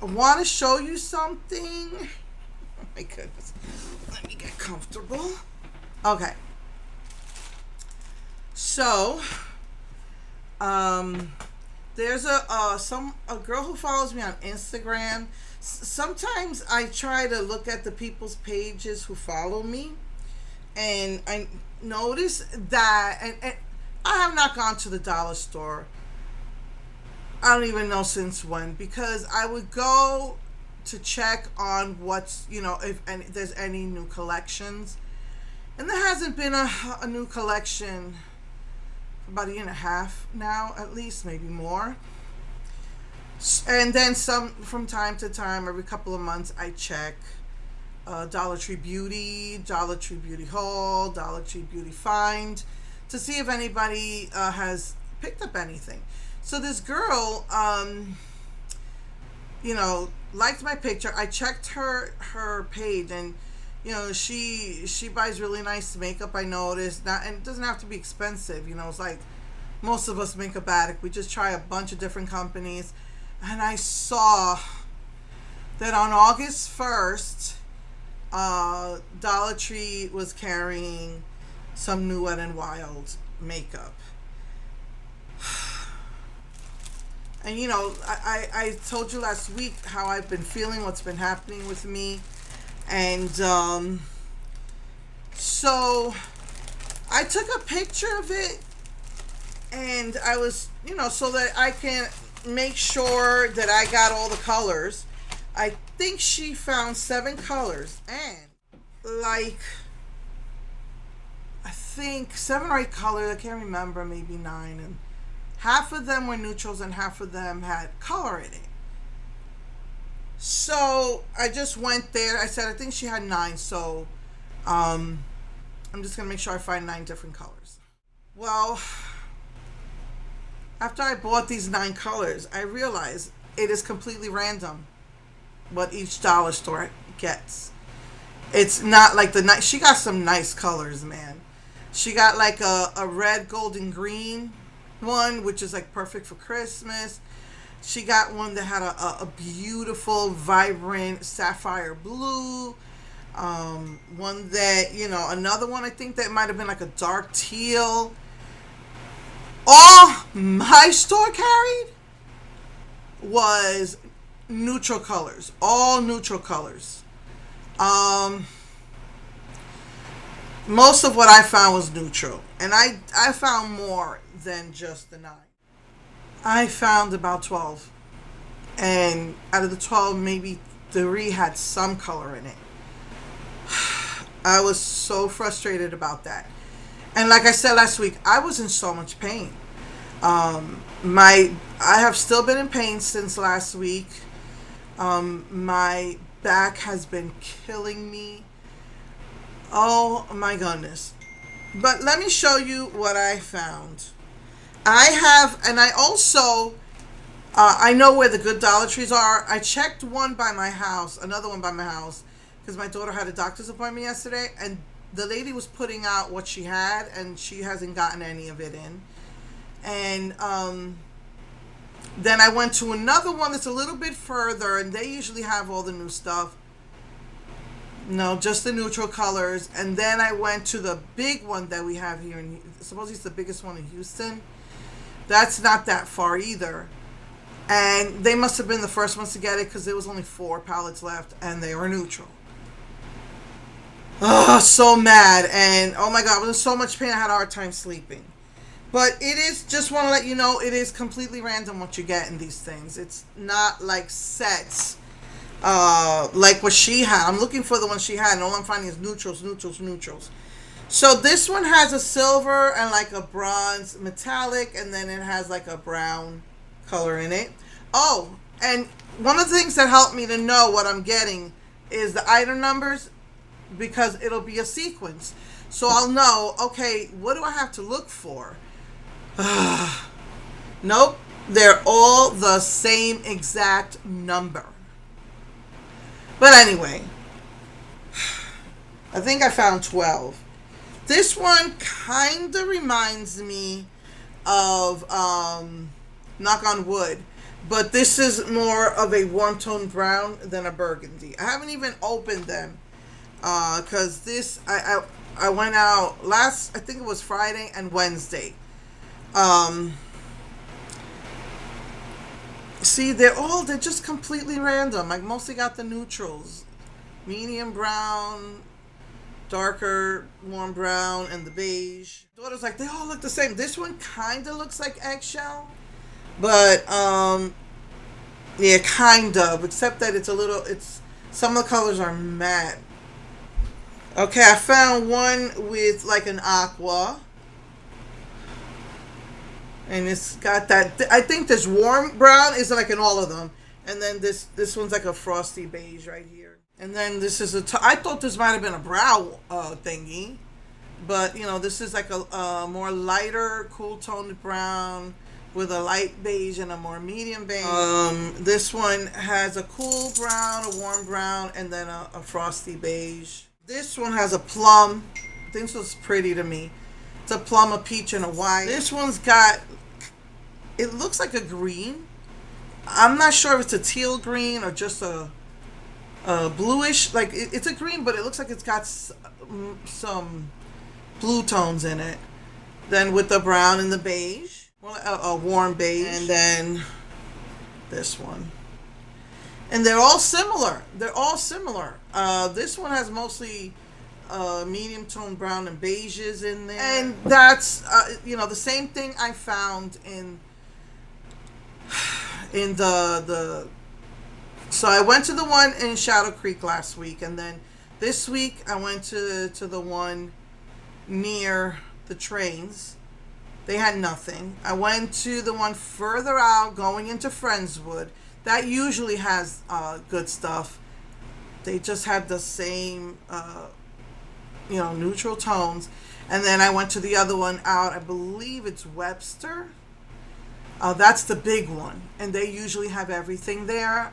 want to show you something. Oh my goodness. Let me get comfortable. Okay. So, there's a girl who follows me on Instagram. Sometimes I try to look at the people's pages who follow me, and I notice that, and I have not gone to the dollar store. I don't even know since when, because I would go to check on what's, if there's any new collections, and there hasn't been a new collection for about a year and a half now, at least, maybe more. And then some from time to time, every couple of months, I check Dollar Tree Beauty, Dollar Tree Beauty Haul, Dollar Tree Beauty Find, to see if anybody has picked up anything. So this girl, liked my picture. I checked her page, and she buys really nice makeup. I noticed, not, and it doesn't have to be expensive. It's like most of us makeup addict. We just try a bunch of different companies. And I saw that on August 1st, Dollar Tree was carrying some new Wet n Wild makeup. And I told you last week how I've been feeling, what's been happening with me. And so I took a picture of it, and I was, so that I can make sure that I got all the colors. I think she found 7 colors, and I think 7 or 8 colors, I can't remember, maybe 9, and half of them were neutrals and half of them had color in it. So I just went there. I said I think she had 9, so I'm just gonna make sure I find 9 different colors. Well, after I bought these 9 colors, I realized it is completely random what each dollar store gets. It's not like she got some nice colors, man. She got like a red, golden, green one, which is like perfect for Christmas. She got one that had a beautiful, vibrant sapphire blue. One that, another one I think that might have been like a dark teal. All my store carried was neutral colors. All neutral colors. Most of what I found was neutral. And I found more than just the 9. I found about 12. And out of the 12, maybe 3 had some color in it. I was so frustrated about that. And like I said last week, I was in so much pain. I have still been in pain since last week. My back has been killing me. Oh my goodness. But let me show you what I found. I also, I know where the good Dollar Trees are. I checked one by my house, another one by my house, because my daughter had a doctor's appointment yesterday, and the lady was putting out what she had, and she hasn't gotten any of it in. And then I went to another one that's a little bit further, and they usually have all the new stuff. No, just the neutral colors. And then I went to the big one that we have here, supposedly it's the biggest one in Houston. That's not that far either. And they must have been the first ones to get it, because there was only 4 palettes left, and they were neutral. Oh, so mad. And oh my God, I was in so much pain I had a hard time sleeping. But it is, just want to let you know, it is completely random what you get in these things. It's not like sets, like what she had. I'm looking for the one she had, and all I'm finding is neutrals, neutrals, neutrals. So this one has a silver and like a bronze metallic, and then it has like a brown color in it. Oh, and one of the things that helped me to know what I'm getting is the item numbers, because it'll be a sequence. So I'll know, okay, what do I have to look for? Nope, they're all the same exact number. But anyway, I think I found 12. This one kind of reminds me of, knock on wood, But this is more of a warm toned brown than a burgundy. I haven't even opened them because I went out last, I think it was Friday and Wednesday. Um, See, they're just completely random. I mostly got the neutrals, medium brown, darker warm brown, and the beige. Daughter's like, they all look the same. This one kind of looks like eggshell, but yeah, kind of, except that it's a little, it's, some of the colors are matte. Okay, I found one with like an aqua, and it's got that. I think this warm brown is like in all of them, and then this one's like a frosty beige right here. And then this is I thought this might have been a brow thingy, but you know, this is like a more lighter, cool toned brown with a light beige and a more medium beige. This one has a cool brown, a warm brown, and then a frosty beige. This one has a plum. This was pretty to me. It's a plum, a peach, and a white. This one's got, it looks like a green. I'm not sure if it's a teal green or just a bluish. Like, it's a green, but it looks like it's got some blue tones in it. Then with the brown and the beige. Well, a warm beige. And then this one. And they're all similar. They're all similar. This one has mostly medium tone brown and beiges in there. And that's, you know, the same thing I found in the so I went to the one in Shadow Creek last week, and then this week I went to the one near the trains. They had nothing. I went to the one further out going into Friendswood. That usually has good stuff. They just had the same you know, neutral tones. And then I went to the other one out, I believe it's Webster. That's the big one, and they usually have everything there,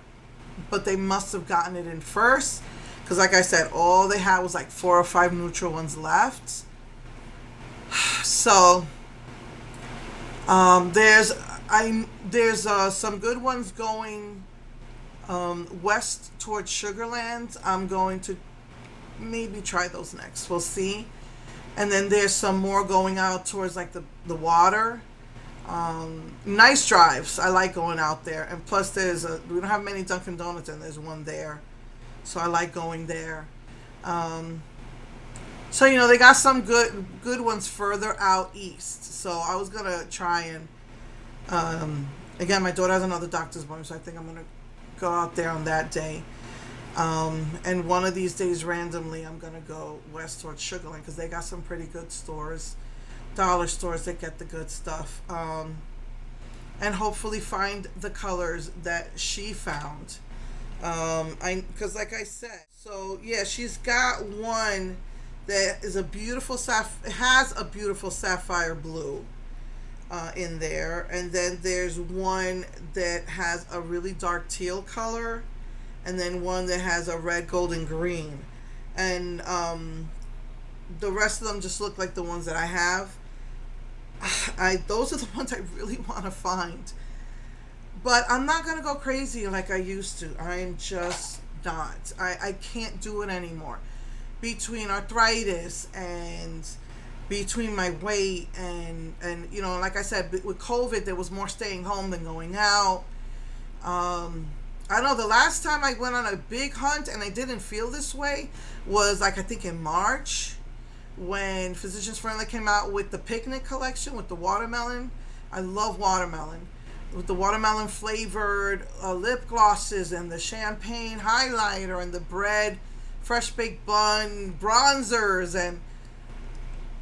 but they must have gotten it in first, because like I said, all they had was like 4 or 5 neutral ones left. So there's some good ones going west towards Sugarland. I'm going to maybe try those next. We'll see. And then there's some more going out towards like the water. Nice drives. I like going out there. And plus we don't have many Dunkin' Donuts, and there's one there. So I like going there. So, you know, they got some good ones further out east. So I was going to try and, again, my daughter has another doctor's appointment, so I think I'm going to go out there on that day. And one of these days, randomly, I'm going to go west towards Sugarland, because they got some pretty good stores, dollar stores that get the good stuff. And hopefully find the colors that she found. Because like I said, so yeah, she's got one that is a beautiful has a beautiful sapphire blue in there, and then there's one that has a really dark teal color, and then one that has a red, gold, and green, and the rest of them just look like the ones that I have. Those are the ones I really want to find, but I'm not gonna go crazy like I used to. I'm just not. I can't do it anymore. Between arthritis and between my weight and you know, like I said, with COVID, there was more staying home than going out. I know the last time I went on a big hunt and I didn't feel this way was like, I think in March, when Physicians Friendly came out with the picnic collection with the watermelon. I love watermelon. With the watermelon flavored lip glosses and the champagne highlighter and the bread, fresh baked bun, bronzers, and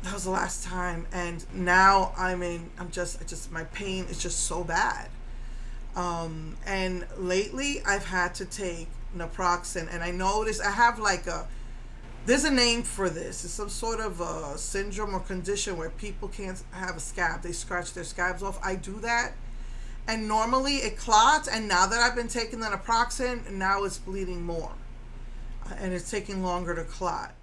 that was the last time. And now I'm just my pain is just so bad. And lately I've had to take naproxen, and I noticed I have like there's a name for this. It's some sort of a syndrome or condition where people can't have a scab. They scratch their scabs off. I do that. And normally it clots. And now that I've been taking the naproxen, now it's bleeding more. And it's taking longer to clot.